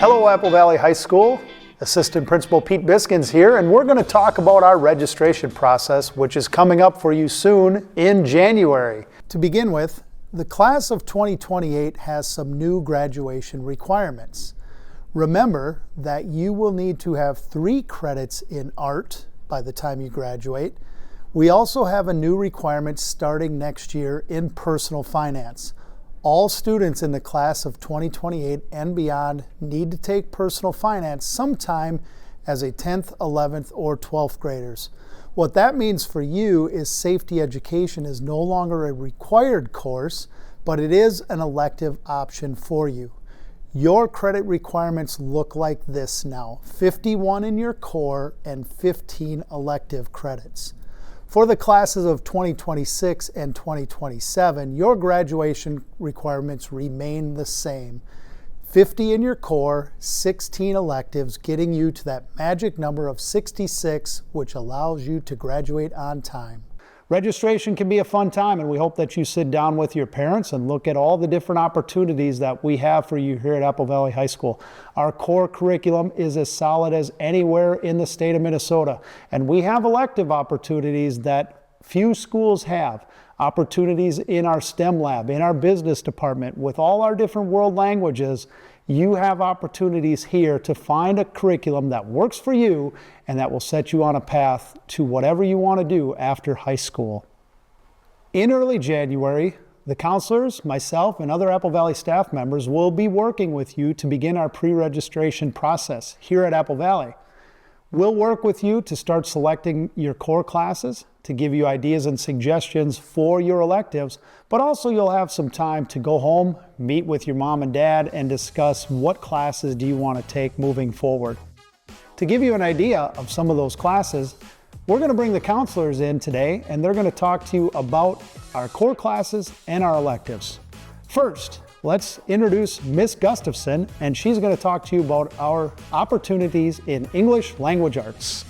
Hello, Apple Valley High School. Assistant Principal Pete Biskins here, and we're going to talk about our registration process, which is coming up for you soon in January. To begin with, the class of 2028 has some new graduation requirements. Remember that you will need to have 3 credits in art by the time you graduate. We also have a new requirement starting next year in personal finance. All students in the class of 2028 and beyond need to take personal finance sometime as a 10th, 11th, or 12th graders. What that means for you is safety education is no longer a required course, but it is an elective option for you. Your credit requirements look like this now: 51 in your core and 15 elective credits. For the classes of 2026 and 2027, your graduation requirements remain the same. 50 in your core, 16 electives, getting you to that magic number of 66, which allows you to graduate on time. Registration can be a fun time, and we hope that you sit down with your parents and look at all the different opportunities that we have for you here at Apple Valley High School. Our core curriculum is as solid as anywhere in the state of Minnesota, and we have elective opportunities that few schools have. Opportunities in our STEM lab, in our business department, with all our different world languages. You have opportunities here to find a curriculum that works for you and that will set you on a path to whatever you want to do after high school. In early January, the counselors, myself, and other Apple Valley staff members will be working with you to begin our pre-registration process here at Apple Valley. We'll work with you to start selecting your core classes, to give you ideas and suggestions for your electives, but also you'll have some time to go home, meet with your mom and dad, and discuss what classes do you want to take moving forward. To give you an idea of some of those classes, we're going to bring the counselors in today, and they're going to talk to you about our core classes and our electives. First, let's introduce Miss Gustafson, and she's going to talk to you about our opportunities in English Language Arts.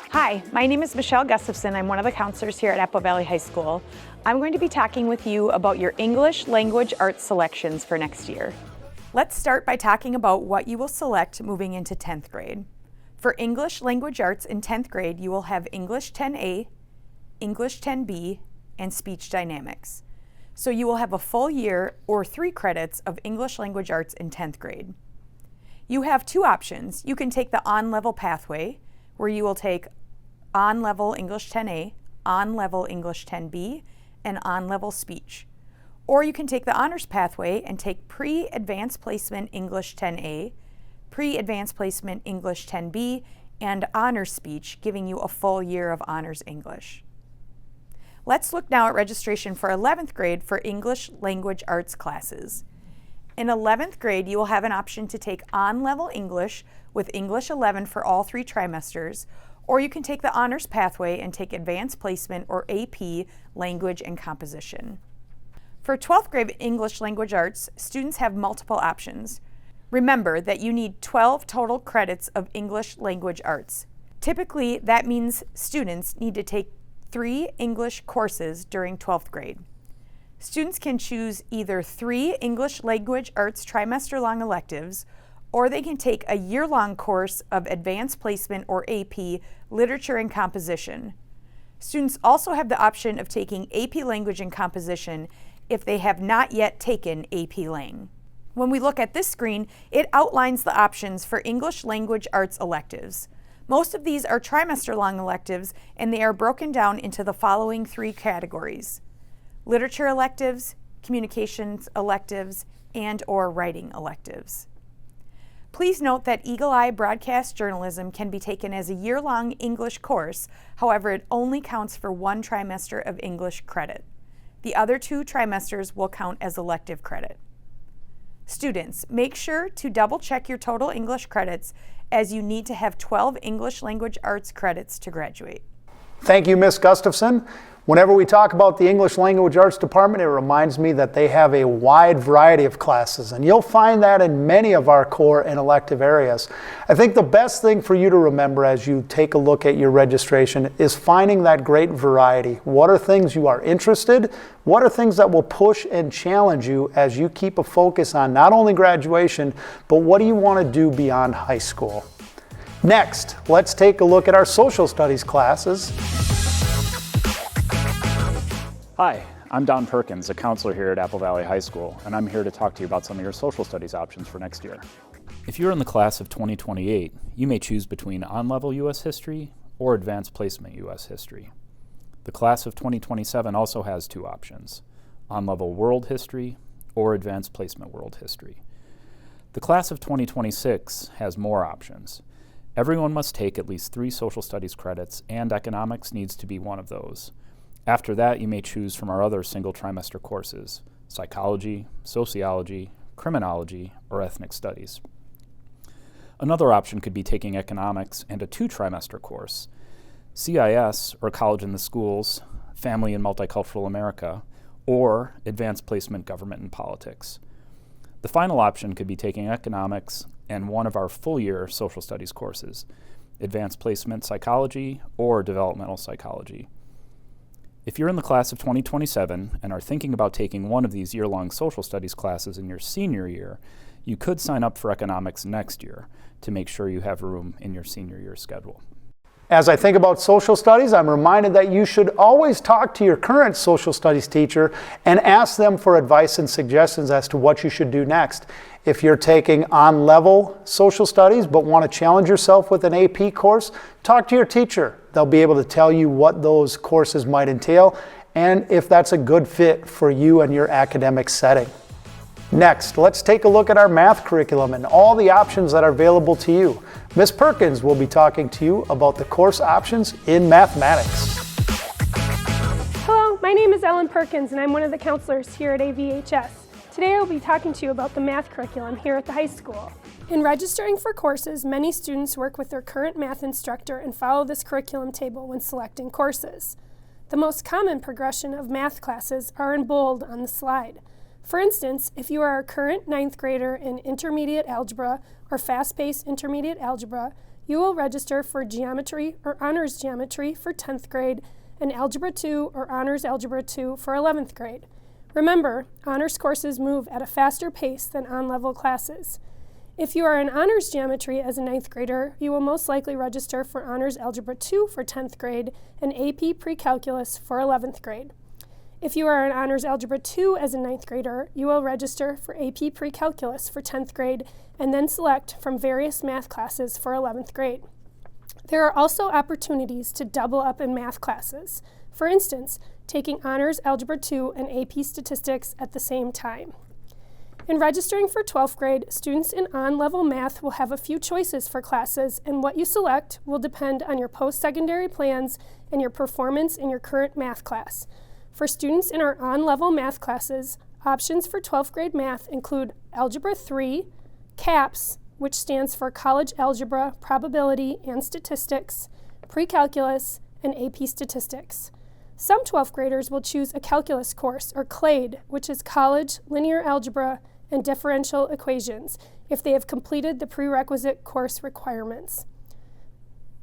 Hi, my name is Michelle Gustafson. I'm one of the counselors here at Apple Valley High School. I'm going to be talking with you about your English Language Arts selections for next year. Let's start by talking about what you will select moving into 10th grade. For English Language Arts in 10th grade, you will have English 10A, English 10B, and Speech Dynamics. So you will have a full year or 3 credits of English Language Arts in 10th grade. You have 2 options. You can take the on-level pathway, where you will take on-level English 10A, on-level English 10B, and on-level speech. Or you can take the honors pathway and take pre-advanced placement English 10A, pre-advanced placement English 10B, and honors speech, giving you a full year of honors English. Let's look now at registration for 11th grade for English Language Arts classes. In 11th grade, you will have an option to take on-level English with English 11 for all 3 trimesters, or you can take the honors pathway and take advanced placement or AP language and composition. For 12th grade English Language Arts, students have multiple options. Remember that you need 12 total credits of English Language Arts. Typically, that means students need to take 3 English courses during 12th grade. Students can choose either 3 English Language Arts trimester-long electives, or they can take a year-long course of advanced placement or AP literature and composition. Students also have the option of taking AP language and composition if they have not yet taken AP Lang. When we look at this screen, it outlines the options for English Language Arts electives. Most of these are trimester-long electives, and they are broken down into the following 3 categories: literature electives, communications electives, and/or writing electives. Please note that Eagle Eye Broadcast Journalism can be taken as a year-long English course. However, it only counts for 1 trimester of English credit. The other 2 trimesters will count as elective credit. Students, make sure to double-check your total English credits, as you need to have 12 English Language Arts credits to graduate. Thank you, Miss Gustafson. Whenever we talk about the English Language Arts Department, it reminds me that they have a wide variety of classes, and you'll find that in many of our core and elective areas. I think the best thing for you to remember as you take a look at your registration is finding that great variety. What are things you are interested? What are things that will push and challenge you as you keep a focus on not only graduation, but what do you want to do beyond high school? Next, let's take a look at our social studies classes. Hi, I'm Don Perkins, a counselor here at Apple Valley High School, and I'm here to talk to you about some of your social studies options for next year. If you're in the class of 2028, you may choose between on-level U.S. History or Advanced Placement U.S. History. The class of 2027 also has two options, on-level World History or Advanced Placement World History. The class of 2026 has more options. Everyone must take at least 3 social studies credits, and economics needs to be one of those. After that, you may choose from our other single trimester courses, psychology, sociology, criminology, or ethnic studies. Another option could be taking economics and a 2-trimester course, CIS, or College in the Schools, Family and Multicultural America, or Advanced Placement Government and Politics. The final option could be taking economics and one of our full-year social studies courses, Advanced Placement Psychology or Developmental Psychology. If you're in the class of 2027 and are thinking about taking one of these year-long social studies classes in your senior year, you could sign up for economics next year to make sure you have room in your senior year schedule. As I think about social studies, I'm reminded that you should always talk to your current social studies teacher and ask them for advice and suggestions as to what you should do next. If you're taking on-level social studies but want to challenge yourself with an AP course, talk to your teacher. They'll be able to tell you what those courses might entail and if that's a good fit for you and your academic setting. Next, let's take a look at our math curriculum and all the options that are available to you. Ms. Perkins will be talking to you about the course options in mathematics. Hello, my name is Ellen Perkins and I'm one of the counselors here at AVHS. Today I will be talking to you about the math curriculum here at the high school. In registering for courses, many students work with their current math instructor and follow this curriculum table when selecting courses. The most common progression of math classes are in bold on the slide. For instance, if you are a current 9th grader in intermediate algebra or fast-paced intermediate algebra, you will register for geometry or honors geometry for 10th grade and algebra 2 or honors algebra 2 for 11th grade. Remember, honors courses move at a faster pace than on-level classes. If you are in honors geometry as a 9th grader, you will most likely register for honors algebra 2 for 10th grade and AP pre-calculus for 11th grade. If you are in honors algebra 2 as a 9th grader, you will register for AP pre-calculus for 10th grade and then select from various math classes for 11th grade. There are also opportunities to double up in math classes. For instance, taking honors algebra 2 and AP statistics at the same time. In registering for 12th grade, students in on-level math will have a few choices for classes, and what you select will depend on your post-secondary plans and your performance in your current math class. For students in our on-level math classes, options for 12th grade math include Algebra 3, CAPS, which stands for College Algebra, Probability, and Statistics, Pre-Calculus, and AP Statistics. Some 12th graders will choose a calculus course, or CLADE, which is College, Linear Algebra, and Differential Equations, if they have completed the prerequisite course requirements.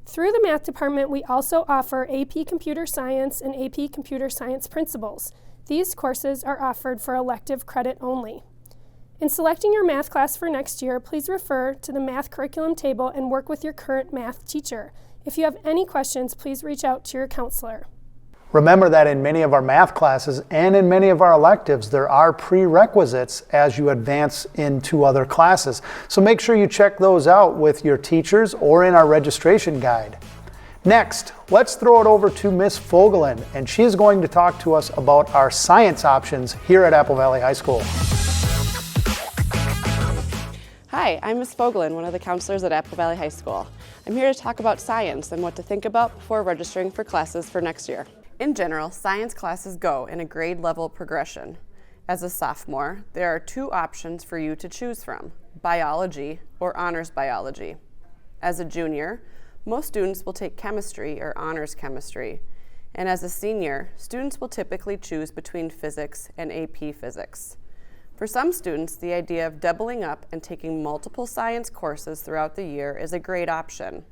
Through the math department, we also offer AP Computer Science and AP Computer Science Principles. These courses are offered for elective credit only. In selecting your math class for next year, please refer to the math curriculum table and work with your current math teacher. If you have any questions, please reach out to your counselor. Remember that in many of our math classes and in many of our electives, there are prerequisites as you advance into other classes. So make sure you check those out with your teachers or in our registration guide. Next, let's throw it over to Ms. Fogelin, and she is going to talk to us about our science options here at Apple Valley High School. Hi, I'm Ms. Fogelin, one of the counselors at Apple Valley High School. I'm here to talk about science and what to think about before registering for classes for next year. In general, science classes go in a grade level progression. As a sophomore, there are 2 options for you to choose from, biology or honors biology. As a junior, most students will take chemistry or honors chemistry. And as a senior, students will typically choose between physics and AP Physics. For some students, the idea of doubling up and taking multiple science courses throughout the year is a great option.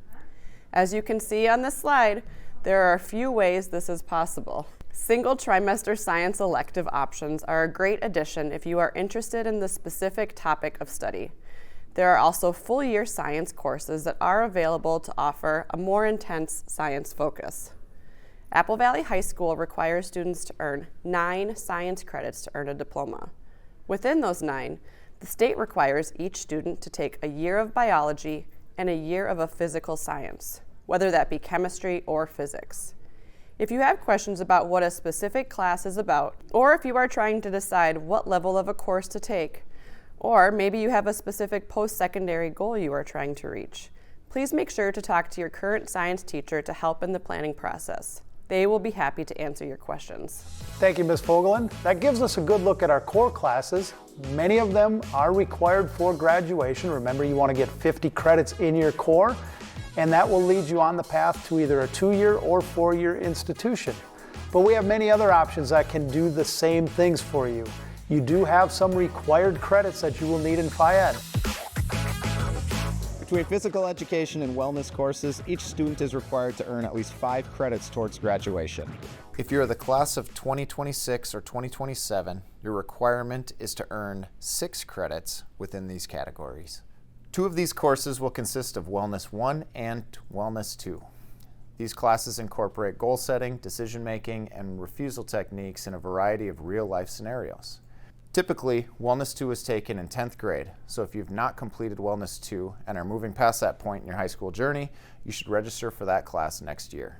As you can see on this slide, there are a few ways this is possible. Single trimester science elective options are a great addition if you are interested in the specific topic of study. There are also full-year science courses that are available to offer a more intense science focus. Apple Valley High School requires students to earn 9 science credits to earn a diploma. Within those 9, the state requires each student to take a year of biology and a year of a physical science, whether that be chemistry or physics. If you have questions about what a specific class is about, or if you are trying to decide what level of a course to take, or maybe you have a specific post-secondary goal you are trying to reach, please make sure to talk to your current science teacher to help in the planning process. They will be happy to answer your questions. Thank you, Ms. Fogelin. That gives us a good look at our core classes. Many of them are required for graduation. Remember, you want to get 50 credits in your core, and that will lead you on the path to either a 2-year or 4-year institution. But we have many other options that can do the same things for you. You do have some required credits that you will need in Phi-Ed. Between physical education and wellness courses, each student is required to earn at least 5 credits towards graduation. If you're the class of 2026 or 2027, your requirement is to earn 6 credits within these categories. 2 of these courses will consist of Wellness 1 and Wellness 2. These classes incorporate goal setting, decision making, and refusal techniques in a variety of real-life scenarios. Typically, Wellness 2 is taken in 10th grade, so if you've not completed Wellness 2 and are moving past that point in your high school journey, you should register for that class next year.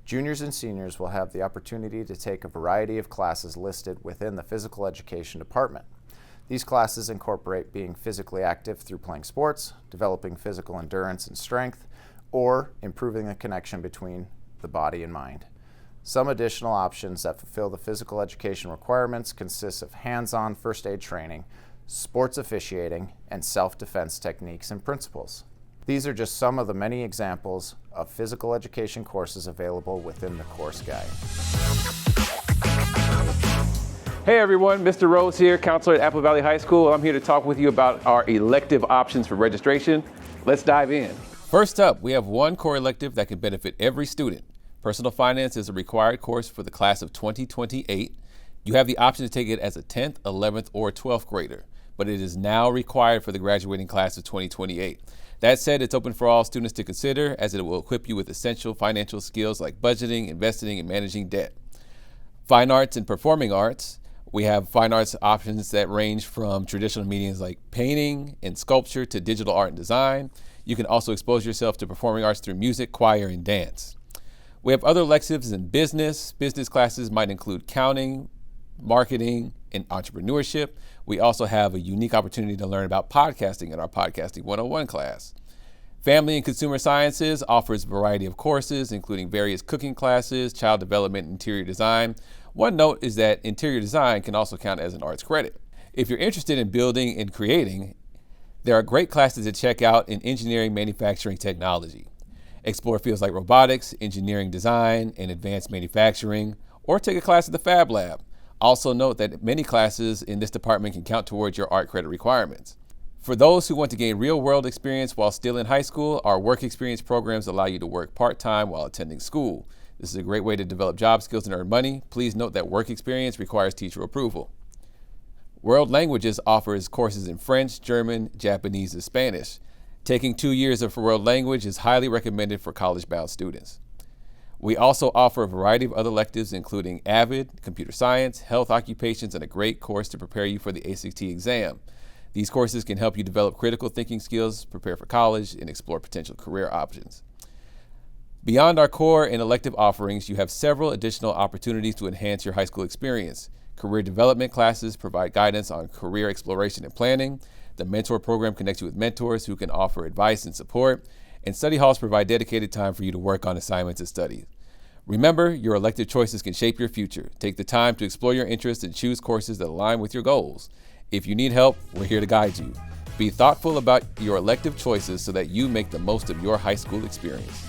Juniors and seniors will have the opportunity to take a variety of classes listed within the physical education department. These classes incorporate being physically active through playing sports, developing physical endurance and strength, or improving the connection between the body and mind. Some additional options that fulfill the physical education requirements consist of hands-on first aid training, sports officiating, and self-defense techniques and principles. These are just some of the many examples of physical education courses available within the course guide. Hey everyone, Mr. Rose here, counselor at Apple Valley High School. I'm here to talk with you about our elective options for registration. Let's dive in. First up, we have one core elective that can benefit every student. Personal finance is a required course for the class of 2028. You have the option to take it as a 10th, 11th, or 12th grader, but it is now required for the graduating class of 2028. That said, it's open for all students to consider, as it will equip you with essential financial skills like budgeting, investing, and managing debt. Fine arts and performing arts. We have fine arts options that range from traditional mediums like painting and sculpture to digital art and design. You can also expose yourself to performing arts through music, choir, and dance. We have other electives in business. Business classes might include accounting, marketing, and entrepreneurship. We also have a unique opportunity to learn about podcasting in our Podcasting 101 class. Family and Consumer Sciences offers a variety of courses, including various cooking classes, child development, and interior design. One note is that interior design can also count as an arts credit. If you're interested in building and creating, there are great classes to check out in engineering, manufacturing, technology. Explore fields like robotics, engineering design, and advanced manufacturing, or take a class at the Fab Lab. Also note that many classes in this department can count towards your art credit requirements. For those who want to gain real-world experience while still in high school, our work experience programs allow you to work part-time while attending school. This is a great way to develop job skills and earn money. Please note that work experience requires teacher approval. World Languages offers courses in French, German, Japanese, and Spanish. Taking 2 years of world language is highly recommended for college-bound students. We also offer a variety of other electives, including AVID, computer science, health occupations, and a great course to prepare you for the ACT exam. These courses can help you develop critical thinking skills, prepare for college, and explore potential career options. Beyond our core and elective offerings, you have several additional opportunities to enhance your high school experience. Career development classes provide guidance on career exploration and planning. The mentor program connects you with mentors who can offer advice and support. And study halls provide dedicated time for you to work on assignments and studies. Remember, your elective choices can shape your future. Take the time to explore your interests and choose courses that align with your goals. If you need help, we're here to guide you. Be thoughtful about your elective choices so that you make the most of your high school experience.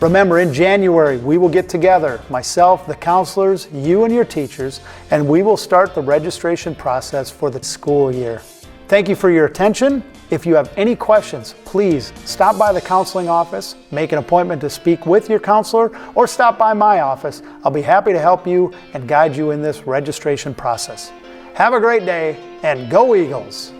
Remember, in January, we will get together, myself, the counselors, you and your teachers, and we will start the registration process for the school year. Thank you for your attention. If you have any questions, please stop by the counseling office, make an appointment to speak with your counselor, or stop by my office. I'll be happy to help you and guide you in this registration process. Have a great day, and go Eagles!